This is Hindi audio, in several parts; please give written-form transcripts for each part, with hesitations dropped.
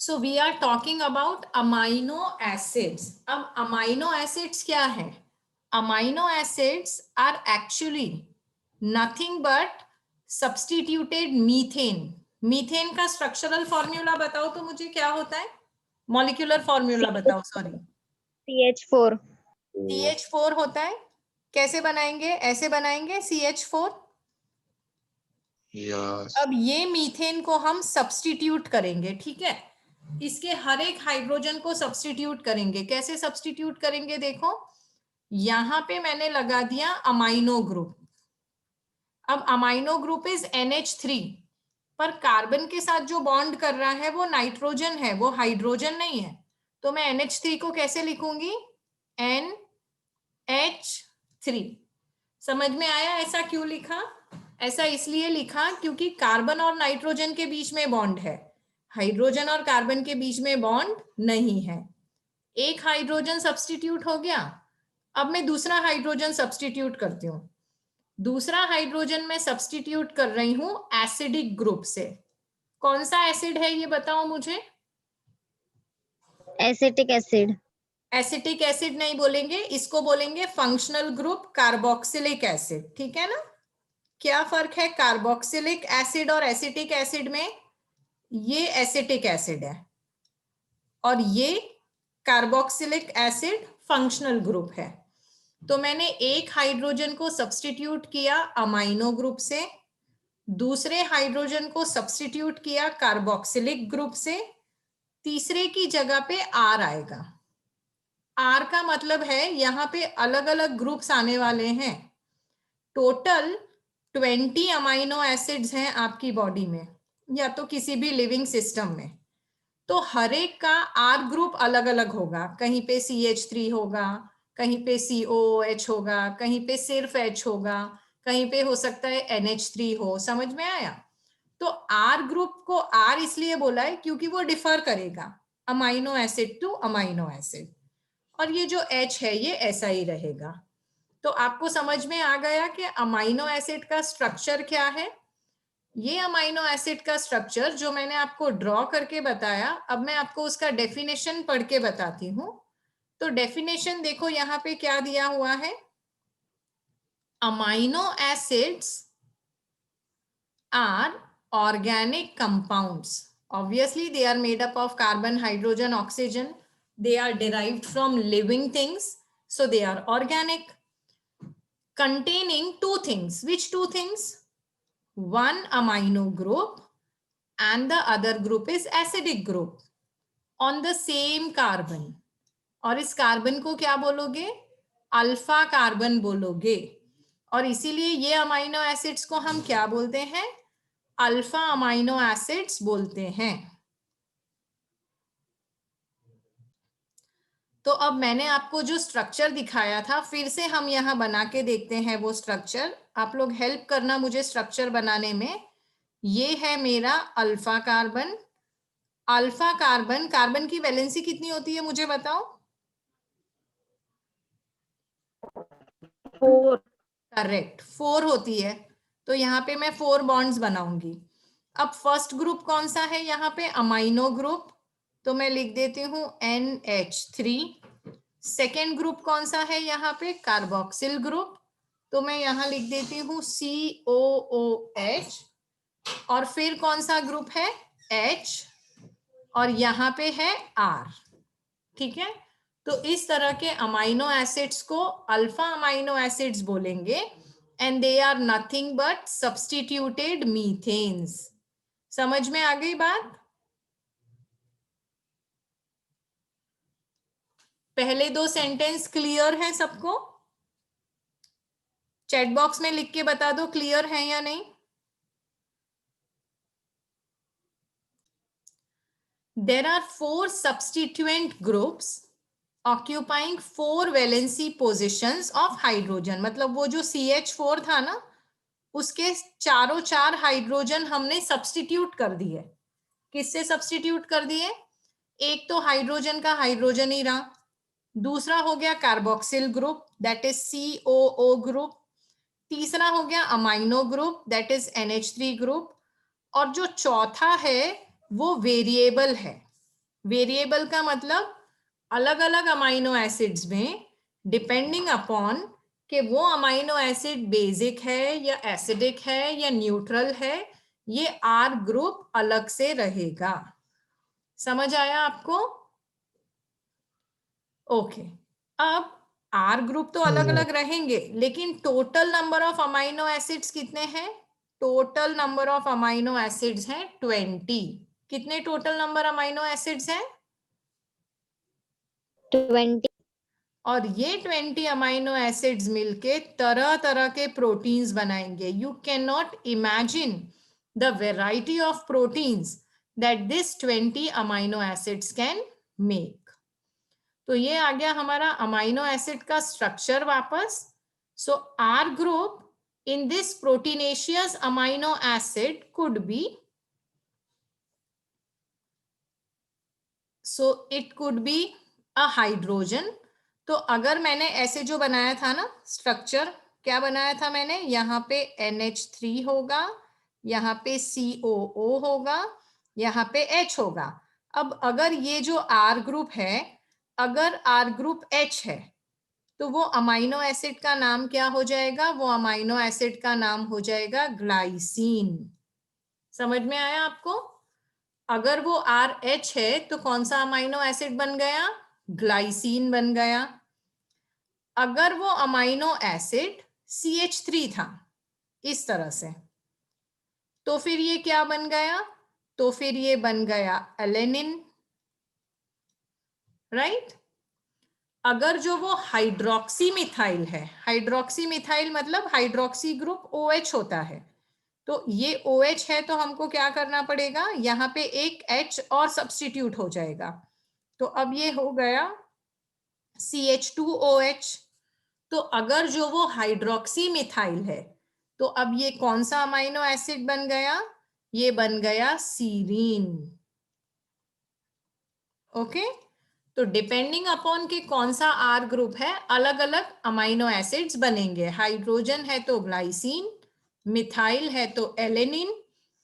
So we are talking about amino acids. अब अमाइनो एसिड्स क्या है? Amino acids are actually nothing but substituted methane. Methane का स्ट्रक्चरल फॉर्मूला बताओ तो मुझे, क्या होता है? मॉलिक्यूलर फॉर्मूला बताओ, सॉरी। CH4। CH4 होता है। कैसे बनाएंगे? ऐसे बनाएंगे CH4। यस। अब ये मीथेन को हम सब्स्टिट्यूट करेंगे, ठीक है? इसके हर एक हाइड्रोजन को सब्स्टिट्यूट करेंगे। कैसे सब्स्टिट्यूट करेंगे? देखो, यहां पे मैंने लगा दिया अमाइनो ग्रुप। अब अमाइनो ग्रुप इज NH3, पर कार्बन के साथ जो बॉन्ड कर रहा है वो नाइट्रोजन है, वो हाइड्रोजन नहीं है। तो मैं NH3 को कैसे लिखूंगी? NH3। समझ में आया ऐसा क्यों लिखा? ऐसा इसलिए लिखा क्योंकि कार्बन और नाइट्रोजन के बीच में बॉन्ड है, हाइड्रोजन और कार्बन के बीच में बॉन्ड नहीं है। एक हाइड्रोजन सब्स्टिट्यूट हो गया। अब मैं दूसरा हाइड्रोजन सब्स्टिट्यूट करती हूँ। दूसरा हाइड्रोजन मैं सब्स्टिट्यूट कर रही हूं एसिडिक ग्रुप से। कौन सा एसिड है ये बताओ मुझे? Acetic acid. एसिटिक एसिड नहीं बोलेंगे, इसको बोलेंगे फंक्शनल ग्रुप कार्बोक्सिलिक एसिड, ठीक है ना? क्या फर्क है कार्बोक्सिलिक एसिड और एसिटिक एसिड में? ये एसिटिक एसिड है और ये कार्बोक्सिलिक एसिड फंक्शनल ग्रुप है। तो मैंने एक हाइड्रोजन को सब्स्टिट्यूट किया अमाइनो ग्रुप से, दूसरे हाइड्रोजन को सब्स्टिट्यूट किया कार्बोक्सिलिक ग्रुप से, तीसरे की जगह पे R आएगा। R का मतलब है यहां पे अलग अलग ग्रुप्स आने वाले हैं। टोटल 20 अमाइनो एसिड्स हैं आपकी बॉडी में या तो किसी भी लिविंग सिस्टम में। तो हर एक का R ग्रुप अलग अलग होगा। कहीं पे CH3 होगा, कहीं पे COOH होगा, कहीं पे सिर्फ H होगा, कहीं पे हो सकता है NH3 हो। समझ में आया? तो R ग्रुप को R इसलिए बोला है क्योंकि वो डिफर करेगा amino acid two amino acid, और ये जो H है ये ऐसा ही रहेगा। तो आपको समझ में आ गया कि अमाइनो एसिड का स्ट्रक्चर क्या है। ये अमाइनो एसिड का स्ट्रक्चर जो मैंने आपको ड्रॉ करके बताया, अब मैं आपको उसका डेफिनेशन पढ़ के बताती हूँ। तो डेफिनेशन देखो यहाँ पे क्या दिया हुआ है। Amino acids are organic compounds. Obviously, they are made up of carbon, hydrogen, oxygen. They are derived from living things, so they are organic. Containing two things. Which two things? One amino group and the other group is acidic group on the same carbon. और इस कार्बन को क्या बोलोगे? अल्फा कार्बन बोलोगे। और इसीलिए ये अमाइनो एसिड्स को हम क्या बोलते हैं? अल्फा अमाइनो एसिड्स बोलते हैं। तो अब मैंने आपको जो स्ट्रक्चर दिखाया था फिर से हम यहाँ बना के देखते हैं वो स्ट्रक्चर। आप लोग हेल्प करना मुझे स्ट्रक्चर बनाने में। ये है मेरा alpha carbon. Alpha carbon, carbon की वैलेंसी कितनी होती है मुझे बताओ? 4। करेक्ट, 4 होती है। तो यहाँ पे मैं 4 बॉन्ड्स बनाऊंगी। अब फर्स्ट ग्रुप कौन सा है यहाँ पे? Amino group. तो मैं लिख देती हूँ NH3। सेकेंड ग्रुप कौन सा है यहाँ पे? Carboxyl group. तो मैं यहाँ लिख देती हूँ COOH। और फिर कौन सा ग्रुप है? H। और यहाँ पे है R। ठीक है? तो इस तरह के अमाइनो एसिड्स को अल्फा अमाइनो एसिड्स बोलेंगे and they are nothing but substituted methanes. समझ में आ गई बात? पहले 2 सेंटेंस क्लियर है सबको? चैट बॉक्स में लिख के बता दो क्लियर है या नहीं। There are 4 substituent groups occupying 4 valency positions of hydrogen। मतलब वो जो CH4 था ना, उसके चारों 4 हाइड्रोजन हमने सब्स्टिट्यूट कर दिए। किससे सब्स्टिट्यूट कर दिए? एक तो हाइड्रोजन का हाइड्रोजन ही रहा, दूसरा हो गया carboxyl group that is COO group, तीसरा हो गया amino group that is NH3 group, और जो चौथा है वो वेरिएबल है। वेरिएबल का मतलब अलग अलग अमाइनो एसिड्स में डिपेंडिंग अपॉन कि वो अमाइनो एसिड बेसिक है या एसिडिक है या न्यूट्रल है, ये आर ग्रुप अलग से रहेगा। समझ आया आपको? ओके। अब आर ग्रुप तो अलग अलग रहेंगे, लेकिन total number of amino acids कितने हैं? Total number of amino acids हैं 20। कितने टोटल नंबर अमाइनो एसिड्स हैं? 20। और ये 20 अमाइनो एसिड्स मिलके तरह तरह के प्रोटीन्स बनाएंगे। You can not imagine the variety of proteins that this 20 amino acids can make. तो ये आ गया हमारा अमाइनो एसिड का स्ट्रक्चर वापस। So R group in this proteinaceous amino acid could be, so it could be a hydrogen। तो अगर मैंने ऐसे जो बनाया था ना स्ट्रक्चर, क्या बनाया था मैंने? यहाँ पे NH3 होगा, यहाँ पे COO होगा, यहाँ पे H होगा। अब अगर ये जो R ग्रुप है, अगर R ग्रुप H है, तो वो अमाइनो एसिड का नाम क्या हो जाएगा? वो अमाइनो एसिड का नाम हो जाएगा ग्लाइसिन। समझ में आया आपको? अगर वो RH है तो कौन सा अमाइनो एसिड बन गया? ग्लाइसिन बन गया। अगर वो अमाइनो एसिड CH3 था इस तरह से, तो फिर ये क्या बन गया? तो फिर ये बन गया एलेनिन, राइट? अगर जो वो हाइड्रोक्सी मिथाइल है, हाइड्रोक्सी मिथाइल मतलब हाइड्रोक्सी ग्रुप OH होता है, तो ये OH है तो हमको क्या करना पड़ेगा? यहाँ पे एक H और सब्स्टिट्यूट हो जाएगा। तो अब ये हो गया CH2OH। तो अगर जो वो हाइड्रोक्सी मिथाइल है, तो अब ये कौन सा अमाइनो एसिड बन गया? ये बन गया सीरीन। ओके। तो डिपेंडिंग अपॉन कि कौन सा आर ग्रुप है, अलग अलग अमाइनो एसिड्स बनेंगे। हाइड्रोजन है तो ग्लाइसिन, मिथाइल है तो एलेनिन,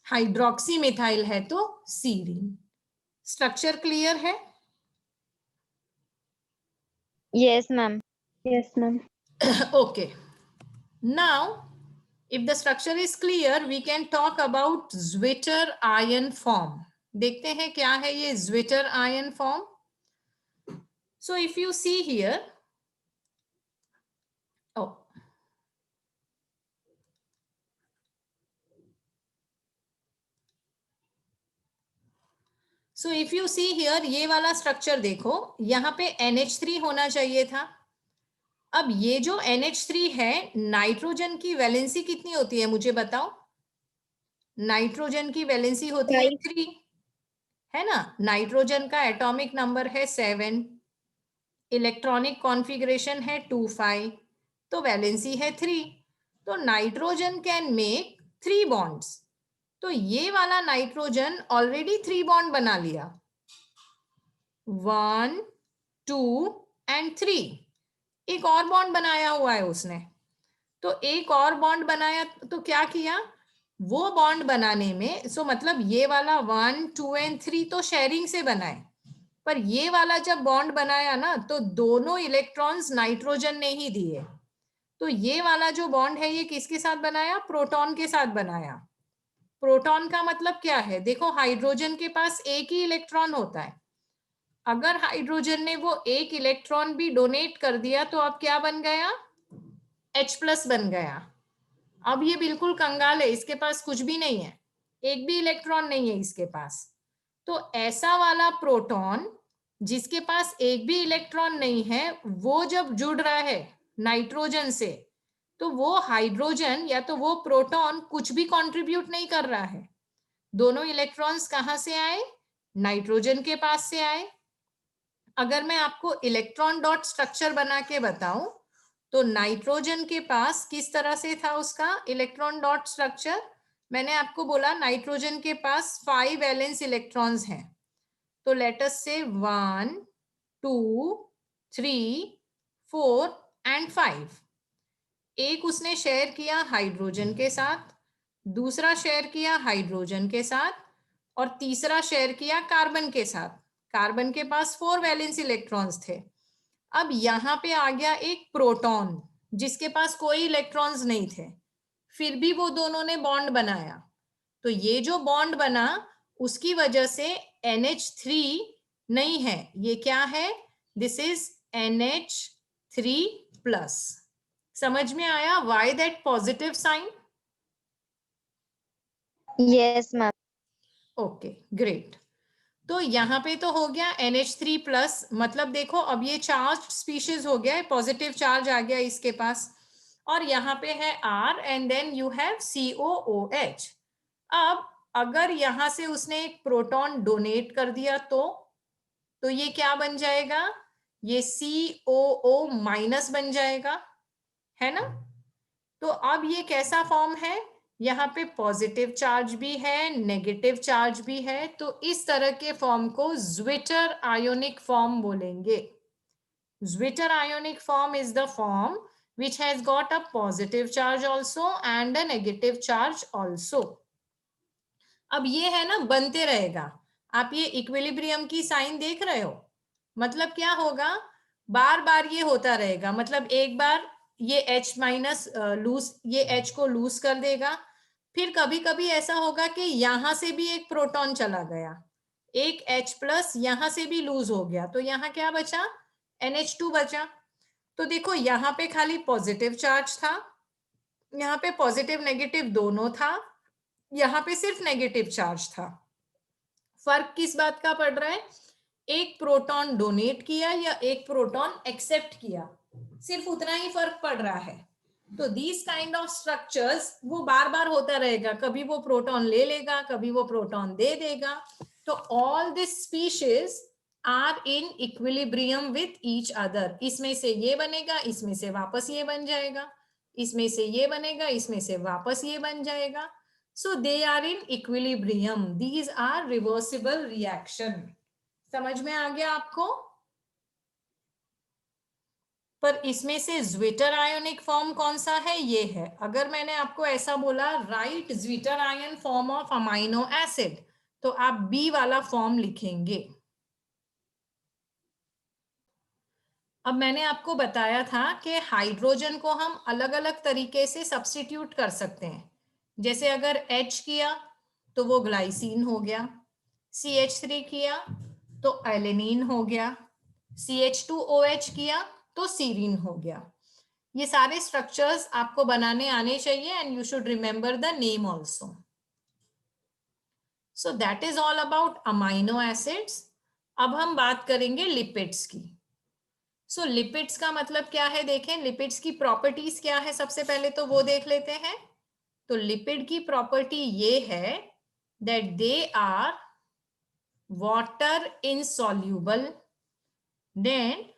हाइड्रोक्सी मिथाइल है तो सीरीन। स्ट्रक्चर क्लियर है? Yes, ma'am. Yes, ma'am. Okay. Now, if the structure is clear, we can talk about Zwitter ion form. देखते हैं क्या है ये Zwitter ion form. So if you see here, oh, so if you see here, ये वाला स्ट्रक्चर देखो, यहाँ पे NH3 होना चाहिए था। अब ये जो NH3 है, नाइट्रोजन की वैलेंसी कितनी होती है मुझे बताओ? नाइट्रोजन की वैलेंसी होती है 3, है ना? नाइट्रोजन का एटॉमिक नंबर है 7, इलेक्ट्रॉनिक कॉन्फ़िगरेशन है 2,5, तो वैलेंसी है 3। तो नाइट्रोजन कैन मेक 3 बॉन्ड्स। तो ये वाला नाइट्रोजन ऑलरेडी 3 बॉन्ड बना लिया, 1 2 एंड 3। एक और बॉन्ड बनाया हुआ है उसने। तो एक और बॉन्ड बनाया तो क्या किया? वो बॉन्ड बनाने में, सो मतलब ये वाला 1 2 एंड 3 तो शेयरिंग से बनाए, पर ये वाला जब बॉन्ड बनाया ना, तो दोनों इलेक्ट्रॉन्स नाइट्रोजन ने ही दिए। तो ये वाला जो बॉन्ड है ये किसके साथ बनाया? प्रोटॉन के साथ बनाया। प्रोटॉन का मतलब क्या है? देखो, हाइड्रोजन के पास एक ही इलेक्ट्रॉन होता है। अगर हाइड्रोजन ने वो एक इलेक्ट्रॉन भी डोनेट कर दिया तो अब क्या बन गया? H+ बन गया। अब ये बिल्कुल कंगाल है, इसके पास कुछ भी नहीं है, एक भी इलेक्ट्रॉन नहीं है इसके पास। तो ऐसा वाला प्रोटॉन जिसके पास एक भी इलेक्ट्रॉन नहीं है, वो जब जुड़ रहा है नाइट्रोजन से, तो वो हाइड्रोजन या तो वो प्रोटॉन कुछ भी कंट्रीब्यूट नहीं कर रहा है। दोनों इलेक्ट्रॉन्स कहां से आए? नाइट्रोजन के पास से आए। अगर मैं आपको इलेक्ट्रॉन डॉट स्ट्रक्चर बना के बताऊं, तो नाइट्रोजन के पास किस तरह से था उसका इलेक्ट्रॉन डॉट स्ट्रक्चर? मैंने आपको बोला नाइट्रोजन के पास 5 वैलेंस इलेक्ट्रॉन्स हैं। तो लेट अस से 1 2 3 4 एंड 5। एक उसने शेयर किया हाइड्रोजन के साथ, दूसरा शेयर किया हाइड्रोजन के साथ, और तीसरा शेयर किया कार्बन के साथ। कार्बन के पास 4 वैलेंस इलेक्ट्रॉन्स थे। अब यहाँ पे आ गया एक प्रोटॉन जिसके पास कोई इलेक्ट्रॉन्स नहीं थे, फिर भी वो दोनों ने बॉन्ड बनाया। तो ये जो बॉन्ड बना उसकी वजह से NH3 नहीं है, ये क्या है, दिस इज NH3+। समझ में आया why that positive sign? Yes, ma'am. Okay great. तो यहाँ पे तो हो गया NH3+, मतलब देखो अब ये चार्ज स्पीशीज हो गया है, पॉजिटिव चार्ज आ गया इसके पास, और यहाँ पे है R and then you have COOH। अब अगर यहाँ से उसने एक प्रोटॉन डोनेट कर दिया तो ये क्या बन जाएगा, ये COO- बन जाएगा, है ना। तो अब ये कैसा फॉर्म है, यहाँ पे पॉजिटिव चार्ज भी है, नेगेटिव चार्ज भी है, तो इस तरह के फॉर्म को ज्विटर आयोनिक फॉर्म बोलेंगे। Zwitter ionic form is the form which has got a positive charge also and a negative charge also। अब ये है ना बनते रहेगा, आप ये इक्विलिब्रियम की साइन देख रहे हो, मतलब क्या होगा, बार बार ये होता रहेगा, मतलब एक बार ये H- लूज, ये H को लूज कर देगा, फिर कभी कभी ऐसा होगा कि यहां से भी एक प्रोटॉन चला गया, एक H+ यहां से भी लूज हो गया, तो यहाँ क्या बचा, NH2 बचा। तो देखो यहाँ पे खाली पॉजिटिव चार्ज था, यहाँ पे पॉजिटिव नेगेटिव दोनों था, यहाँ पे सिर्फ नेगेटिव चार्ज था। फर्क किस बात का पड़ रहा है, एक प्रोटॉन डोनेट किया या एक प्रोटॉन एक्सेप्ट किया, सिर्फ उतना ही फर्क पड़ रहा है। तो दीज काइंड ऑफ स्ट्रक्चर्स वो बार बार होता रहेगा, कभी वो प्रोटॉन ले लेगा, कभी वो प्रोटॉन दे देगा। तो all this species are in equilibrium with each other, इसमें से ये बनेगा, इसमें से वापस ये बन जाएगा, इसमें से ये बनेगा, इसमें से वापस ये बन जाएगा। So they are in equilibrium. These are reversible reaction. समझ में आ गया आपको? पर इसमें से ज्विटर आयोनिक फॉर्म कौन सा है, ये है। अगर मैंने आपको ऐसा बोला right zwitter ion form of amino acid, तो आप B वाला फॉर्म लिखेंगे। अब मैंने आपको बताया था कि हाइड्रोजन को हम अलग अलग तरीके से सब्स्टिट्यूट कर सकते हैं। जैसे अगर H किया तो वो ग्लाइसिन हो गया, CH3 किया तो एलेनिन हो गया, CH2OH किया तो सीरीन हो गया। ये सारे स्ट्रक्चर्स आपको बनाने आने चाहिए and you should remember the name also. So that is all about amino acids. अब हम बात करेंगे लिपिड्स की। सो लिपिड्स का मतलब क्या है, देखें लिपिड्स की प्रॉपर्टीज क्या है, सबसे पहले तो वो देख लेते हैं। तो लिपिड की प्रॉपर्टी ये है that they are water insoluble, then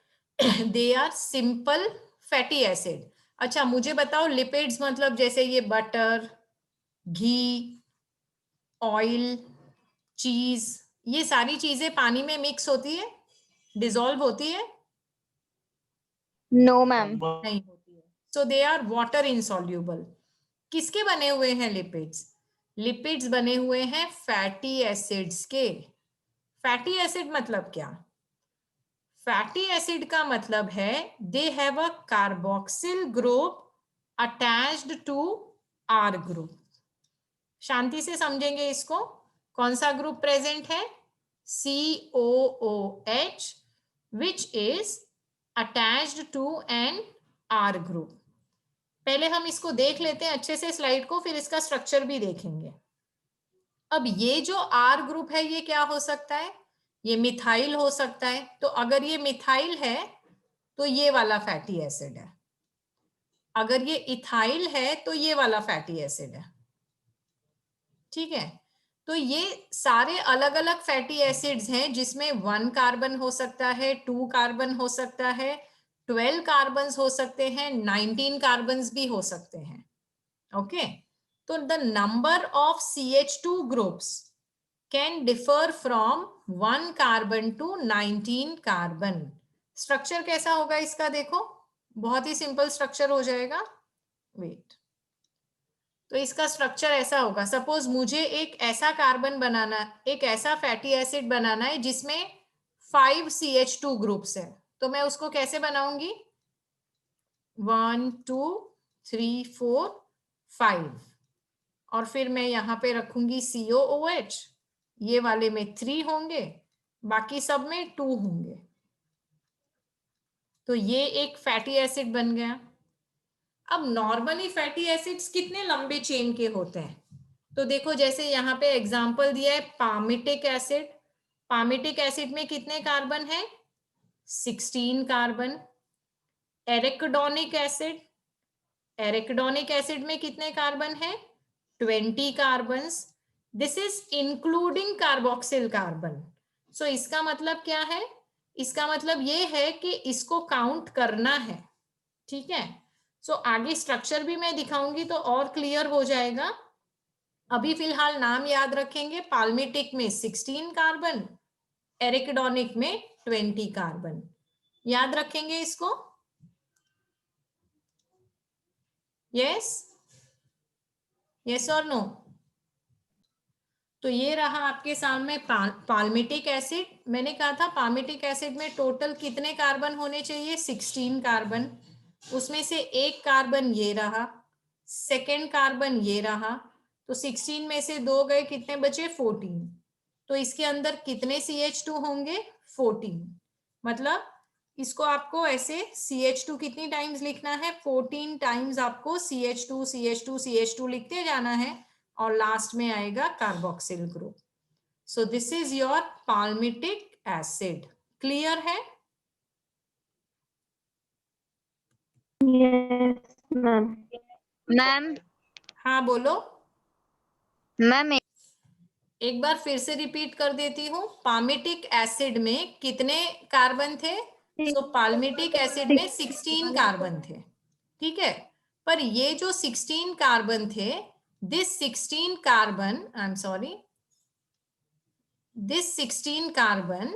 they are simple fatty acid. अच्छा मुझे बताओ लिपिड्स मतलब जैसे ये बटर, घी, ऑयल, चीज, ये सारी चीजें पानी में मिक्स होती है, डिसॉल्व होती है? No, ma'am. नहीं होती है। So they are water insoluble. किसके बने हुए हैं लिपिड्स? लिपिड्स बने हुए हैं फैटी एसिड्स के। फैटी एसिड मतलब क्या? फैटी एसिड का मतलब है they have a carboxyl group attached to R group. शांति से समझेंगे इसको, कौन सा ग्रुप प्रेजेंट है, COOH which is attached to an R group. पहले हम इसको देख लेते हैं अच्छे से स्लाइड को, फिर इसका स्ट्रक्चर भी देखेंगे। अब ये जो आर ग्रुप है ये क्या हो सकता है, ये मिथाइल हो सकता है। तो अगर ये मिथाइल है तो ये वाला फैटी एसिड है, अगर ये इथाइल है तो ये वाला फैटी एसिड है, ठीक है। तो ये सारे अलग अलग फैटी एसिड्स हैं जिसमें 1 कार्बन हो सकता है, 2 कार्बन हो सकता है, 12 कार्बन हो सकते हैं, 19 कार्बन भी हो सकते हैं। ओके तो the number of CH2 groups can differ from 1 carbon to 19 carbon. Structure कैसा होगा इसका, देखो बहुत ही सिंपल स्ट्रक्चर हो जाएगा। वेट, तो इसका स्ट्रक्चर ऐसा होगा, सपोज मुझे एक ऐसा कार्बन बनाना, एक ऐसा फैटी एसिड बनाना है जिसमें 5 CH2 ग्रुप्स है, तो मैं उसको कैसे बनाऊंगी? 1 2 3 4 5, और फिर मैं यहाँ पे रखूंगी COOH, ये वाले में 3 होंगे, बाकी सब में 2 होंगे, तो ये एक फैटी एसिड बन गया। अब नॉर्मली फैटी एसिड्स कितने लंबे चेन के होते हैं? तो देखो, जैसे यहाँ पे एग्जांपल दिया है पामिटिक एसिड। पामिटिक एसिड में कितने कार्बन है? 16 carbon. Arachidonic acid, arachidonic acid में कितने कार्बन है? 20 carbon. This is including carboxyl carbon. So इसका मतलब क्या है? इसका मतलब ये है कि इसको काउंट करना है, ठीक है। सो आगे स्ट्रक्चर भी मैं दिखाऊंगी तो और क्लियर हो जाएगा। अभी फिलहाल नाम याद रखेंगे, पाल्मिटिक में 16 कार्बन, एरिकडोनिक में 20 कार्बन, याद रखेंगे इसको। यस, यस और नो? तो ये रहा आपके सामने पाल्मिटिक एसिड। मैंने कहा था पाल्मिटिक एसिड में टोटल कितने कार्बन होने चाहिए? 16 कार्बन। उसमें से एक कार्बन ये रहा, सेकेंड कार्बन ये रहा, तो 16 में से 2 गए, कितने बचे? 14। तो इसके अंदर कितने CH2 होंगे? 14। मतलब इसको आपको ऐसे CH2 कितनी टाइम्स लिखना है? 14 टाइम्स आपको CH2 CH2 CH2 लिखते जाना है, और लास्ट में आएगा carboxyl group. So this is your palmitic acid. Clear है? Yes, ma'am. मैम, हाँ बोलो। मैम एक बार फिर से रिपीट कर देती हूँ, पाल्मिटिक एसिड में कितने कार्बन थे? सो पाल्मिटिक एसिड में 16 कार्बन थे, ठीक है। पर ये जो 16 कार्बन थे, this 16 carbon, I am sorry, this 16 carbon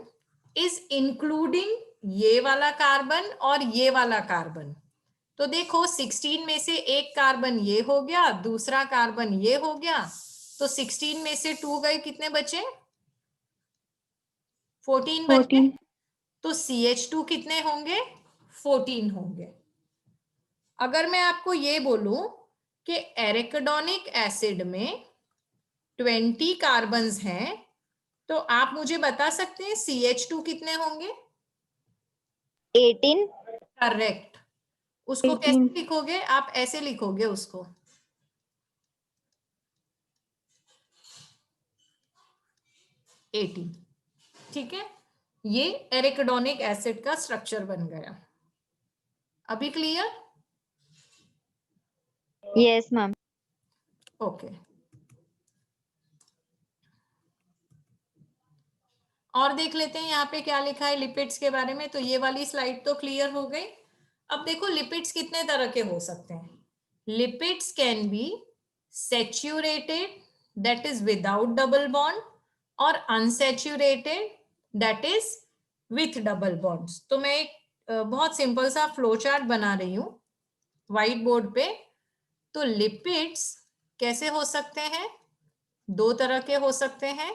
is including ये वाला कार्बन और ये वाला कार्बन। तो देखो 16 में से एक कार्बन ये हो गया, दूसरा कार्बन ये हो गया, तो 16 में से 2 गए, कितने बचे? 14 बचे। 14। तो CH2 कितने होंगे? 14 होंगे। अगर मैं आपको ये बोलूं कि एरिकडोनिक एसिड में 20 कार्बन्स हैं, तो आप मुझे बता सकते हैं CH2 कितने होंगे? 18। करेक्ट। उसको 18। कैसे लिखोगे? आप ऐसे लिखोगे उसको, ठीक है। ये एरिकडोनिक एसिड का स्ट्रक्चर बन गया। अभी क्लियर? Yes, ma'am. ओके। और देख लेते हैं यहाँ पे क्या लिखा है लिपिड्स के बारे में। तो ये वाली स्लाइड तो क्लियर हो गई। अब देखो लिपिड्स कितने तरह के हो सकते हैं। Lipids can be saturated, that is without double bond, और unsaturated, that is with double bonds. तो मैं एक बहुत सिंपल सा फ्लो चार्ट बना रही हूं व्हाइट बोर्ड पे। तो लिपिड्स कैसे हो सकते हैं? 2 तरह के हो सकते हैं,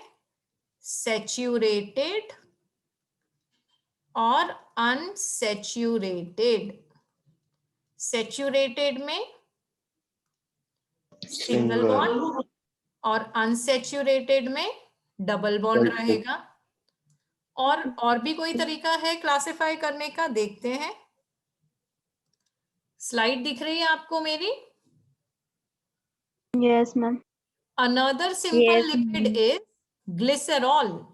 सैचुरेटेड और अनसैचुरेटेड। सैचुरेटेड में सिंगल बॉन्ड, और अनसैचुरेटेड में डबल बॉन्ड रहेगा। और भी कोई तरीका है क्लासिफाई करने का? देखते हैं। स्लाइड दिख रही है आपको मेरी? Yes, ma'am. Another simple Yes, lipid ma'am. is glycerol,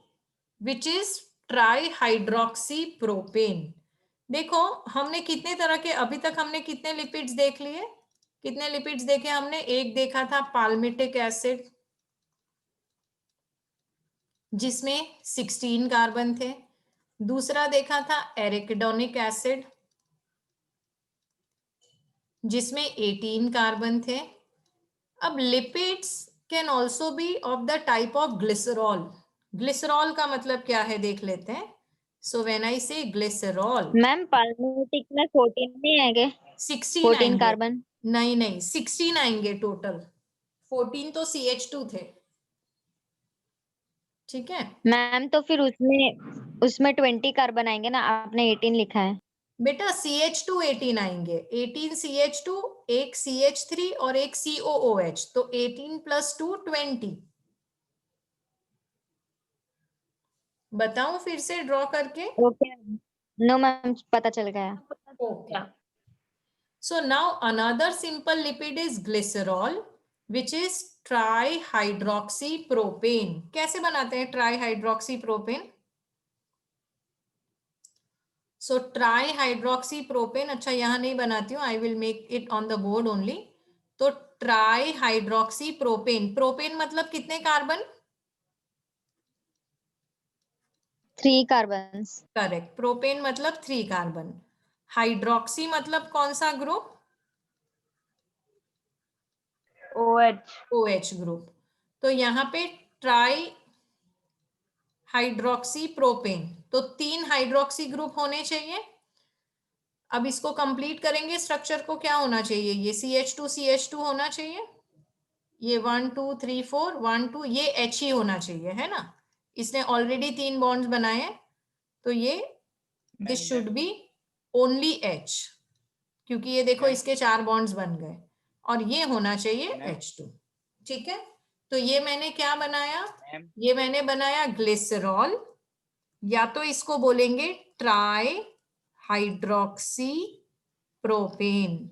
which is ट्राईहाइड्रोक्सीप्रोपेन। देखो हमने कितने तरह के, अभी तक हमने कितने लिपिड्स देख लिए? कितने लिपिड्स देखे हमने? एक देखा था पाल्मिटिक एसिड, जिसमें 16 कार्बन थे। दूसरा देखा था एरिकिडोनिक एसिड, जिसमें 18 कार्बन थे। अब lipids can also be of the type of glycerol. Glycerol का मतलब क्या है देख लेते हैं। सो व्हेन आई से ग्लिसरॉल, मैम पाल्मिटिक में 14 नहीं आएंगे? 16 14 आएंगे। कार्बन। नहीं नहीं, 16 आएंगे टोटल, 14 तो CH2 थे, ठीक है। मैम तो फिर उसमें उसमें 20 कार्बन आएंगे ना, आपने 18 लिखा है। बेटा CH2 18 आएंगे, 18 CH2, एक CH3 और एक COOH, तो 18 + 2 20। बताऊं फिर से ड्रॉ करके? ओके नो मैम, पता चल गया। Okay, so now another simple lipid is glycerol, which is trihydroxypropane. कैसे बनाते हैं trihydroxypropane? So trihydroxypropane, अच्छा यहाँ नहीं बनाती हूँ, I will make it on the board only. तो trihydroxypropane, प्रोपेन मतलब कितने कार्बन? 3 कार्बन। करेक्ट, प्रोपेन मतलब 3 कार्बन। हाइड्रोक्सी मतलब कौन सा ग्रुप? OH। OH group. तो यहाँ पे ट्राई हाइड्रोक्सी प्रोपेन, तो 3 हाइड्रोक्सी ग्रुप होने चाहिए। अब इसको कंप्लीट करेंगे, स्ट्रक्चर को क्या होना चाहिए? ये CH2 होना चाहिए, ये 1 2 3 4 1 2, ये H ही होना चाहिए, है ना? इसने ऑलरेडी 3 बॉन्ड्स बनाए हैं, तो ये this should be only H, क्योंकि ये देखो इसके 4 बॉन्ड्स बन गए, और ये होना चाहिए H2। ठीक है, तो ये मैंने क्या बनाया? ये मैंने बनाया ग्लिसरॉल, या तो इसको बोलेंगे ट्राई हाइड्रोक्सी प्रोपेन।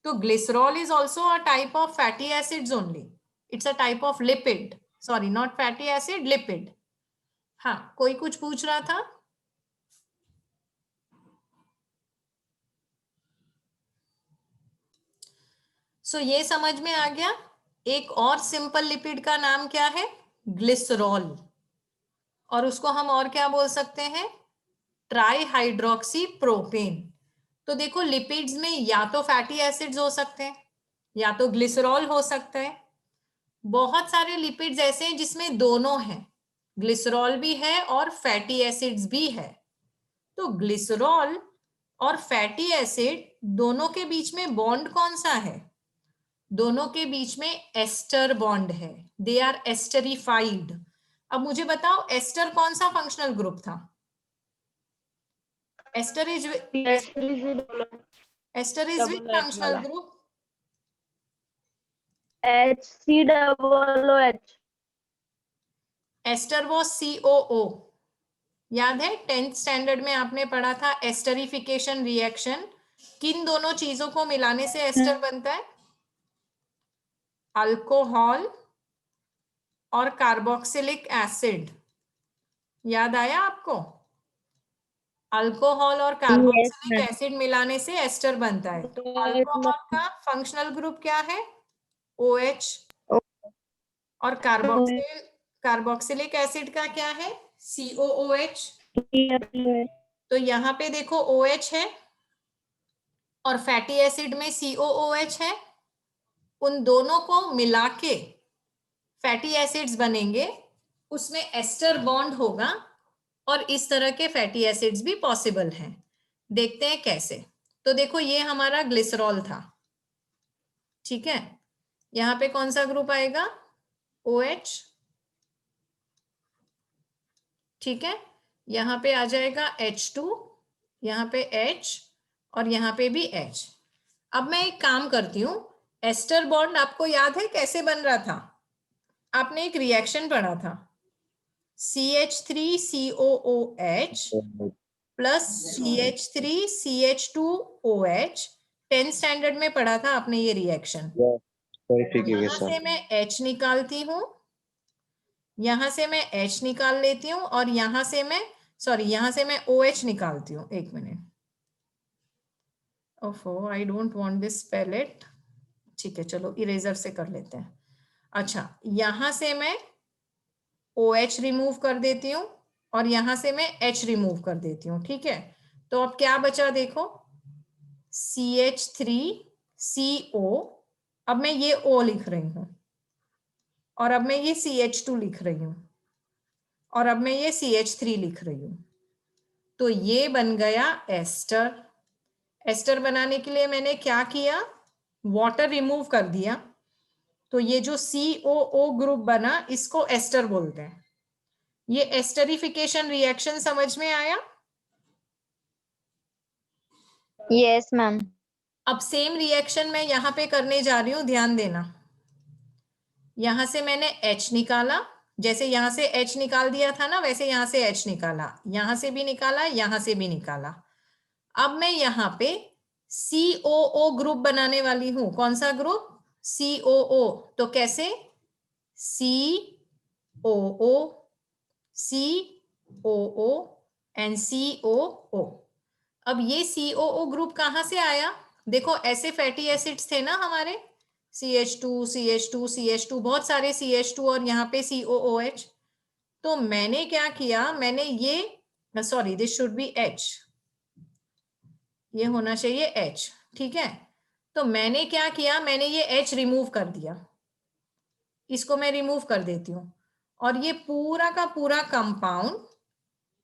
तो glycerol is also a type of fatty acids only, it's a type of lipid, sorry not fatty acid, lipid. हाँ, कोई कुछ पूछ रहा था? सो ये समझ में आ गया। एक और सिंपल लिपिड का नाम क्या है? ग्लिसरॉल। और उसको हम और क्या बोल सकते हैं? ट्राईहाइड्रोक्सी प्रोपेन। तो देखो लिपिड्स में या तो फैटी एसिड्स हो सकते हैं, या तो ग्लिसरॉल हो सकता है। बहुत सारे लिपिड्स ऐसे हैं जिसमें दोनों हैं, ग्लिसरॉल भी है और फैटी एसिड्स भी है। तो ग्लिसरॉल और फैटी एसिड दोनों के बीच में बॉन्ड कौन सा है? दोनों के बीच में एस्टर बॉन्ड है, दे आर एस्टरिफाइड। अब मुझे बताओ एस्टर कौन सा फंक्शनल ग्रुप था? Ester is which functional group? HCOOH। Ester वो COO, याद है 10th स्टैंडर्ड में आपने पढ़ा था एस्टरिफिकेशन रिएक्शन। किन दोनों चीजों को मिलाने से एस्टर बनता है? अल्कोहल और कार्बोक्सिलिक एसिड। याद आया आपको? अल्कोहल और यस कार्बोक्सिलिक मैम। एसिड मिलाने से एस्टर बनता है। तो अल्कोहल का फंक्शनल ग्रुप क्या है? OH। और कार्बोक्सिलिक एसिड का क्या है? COOH। तो यहाँ पे देखो OH है और फैटी एसिड में COOH है, उन दोनों को मिला के फैटी एसिड्स बनेंगे, उसमें एस्टर बॉन्ड होगा, और इस तरह के फैटी एसिड्स भी पॉसिबल हैं। देखते हैं कैसे। तो देखो ये हमारा ग्लिसरॉल था, ठीक है। यहाँ पे कौन सा ग्रुप आएगा? OH, ठीक है। यहाँ पे आ जाएगा H2, यहाँ पे H, और यहाँ पे भी H। अब मैं एक काम करती हूँ, एस्टर बॉन्ड आपको याद है कैसे बन रहा था? आपने एक रिएक्शन पढ़ा था, CH3COOH plus CH3CH2OH। 10th standard में पढ़ा था आपने ये रिएक्शन। यहाँ से मैं H निकालती हूँ, यहां से मैं H निकाल लेती हूँ, और यहां से मैं यहाँ से मैं OH निकालती हूँ। एक मिनट, ओफो I don't want this palette. ठीक है, चलो इरेजर से कर लेते हैं। अच्छा, यहां से मैं OH रिमूव कर देती हूँ, और यहां से मैं H रिमूव कर देती हूँ, ठीक है। तो अब क्या बचा देखो, CH3CO, अब मैं ये O लिख रही हूँ, और अब मैं ये CH2 लिख रही हूँ, और अब मैं ये CH3 लिख रही हूँ। तो ये बन गया एस्टर। एस्टर बनाने के लिए मैंने क्या किया? वाटर रिमूव कर दिया। तो ये जो COO ग्रुप बना, इसको एस्टर बोलते हैं। ये एस्टरिफिकेशन रिएक्शन समझ में आया? Yes ma'am. अब सेम रिएक्शन मैं यहाँ पे करने जा रही हूँ, ध्यान देना। यहां से मैंने H निकाला, जैसे यहां से H निकाल दिया था ना, वैसे यहां से H निकाला, यहां से भी निकाला, यहां से भी निकाला। अब मैं यहाँ पे COO ग्रुप बनाने वाली हूं। कौन सा ग्रुप? COO। तो कैसे? COO, COO and COO। अब ये COO ग्रुप कहां से आया? देखो ऐसे फैटी एसिड्स थे ना हमारे, CH2, CH2, CH2, बहुत सारे CH2 और यहाँ पे COOH। तो मैंने क्या किया, मैंने ये, sorry this should be H, ये होना चाहिए H, ठीक है। तो मैंने क्या किया, मैंने ये H रिमूव कर दिया, इसको मैं रिमूव कर देती हूँ। और ये पूरा का पूरा कंपाउंड,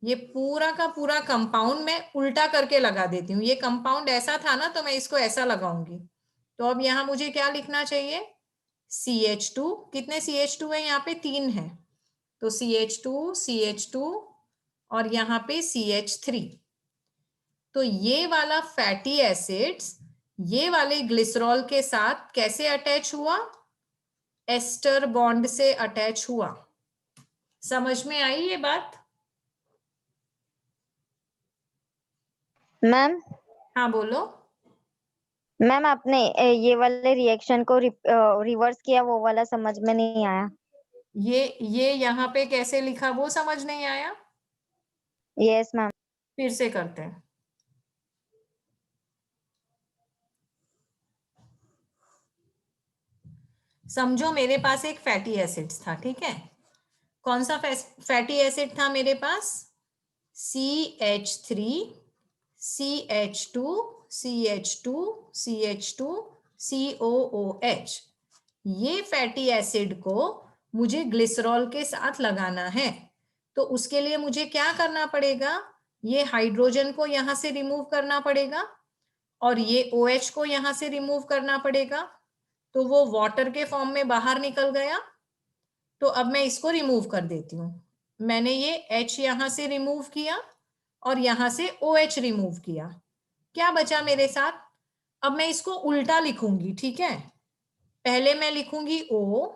ये पूरा का पूरा कंपाउंड मैं उल्टा करके लगा देती हूँ। ये कंपाउंड ऐसा था ना, तो मैं इसको ऐसा लगाऊंगी। तो अब यहाँ मुझे क्या लिखना चाहिए? CH2, कितने CH2 है यहाँ पे? 3 है। तो CH2, CH2 और यहाँ पे CH3। तो ये वाला फैटी एसिड्स ये वाले ग्लिसरॉल के साथ कैसे अटैच हुआ? एस्टर बॉन्ड से अटैच हुआ। समझ में आई ये बात? मैम हाँ बोलो। मैम आपने ये वाले रिएक्शन को रिवर्स किया, वो वाला समझ में नहीं आया। ये यहाँ पे कैसे लिखा वो समझ नहीं आया? Yes ma'am. फिर से करते हैं। समझो मेरे पास एक फैटी एसिड्स था, ठीक है। कौन सा फैटी एसिड था मेरे पास? CH3, CH2, CH2, CH2, COOH। ये फैटी एसिड को मुझे ग्लिसरॉल के साथ लगाना है। तो उसके लिए मुझे क्या करना पड़ेगा? ये हाइड्रोजन को यहां से रिमूव करना पड़ेगा और ये OH को यहां से रिमूव करना पड़ेगा। तो वो वाटर के फॉर्म में बाहर निकल गया। तो अब मैं इसको रिमूव कर देती हूँ। मैंने ये H यहां से रिमूव किया और यहां से OH रिमूव किया। क्या बचा मेरे साथ? अब मैं इसको उल्टा लिखूंगी, ठीक है। पहले मैं लिखूंगी O,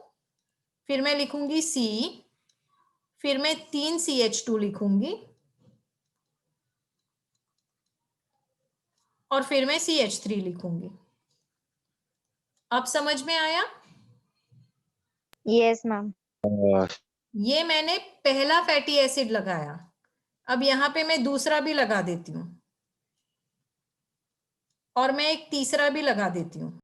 फिर मैं लिखूंगी C, फिर मैं 3 CH2 लिखूंगी और फिर मैं CH3 लिखूंगी। अब समझ में आया? Yes ma'am. ये मैंने पहला फैटी एसिड लगाया। अब यहां पे मैं दूसरा भी लगा देती हूँ और मैं एक तीसरा भी लगा देती हूँ।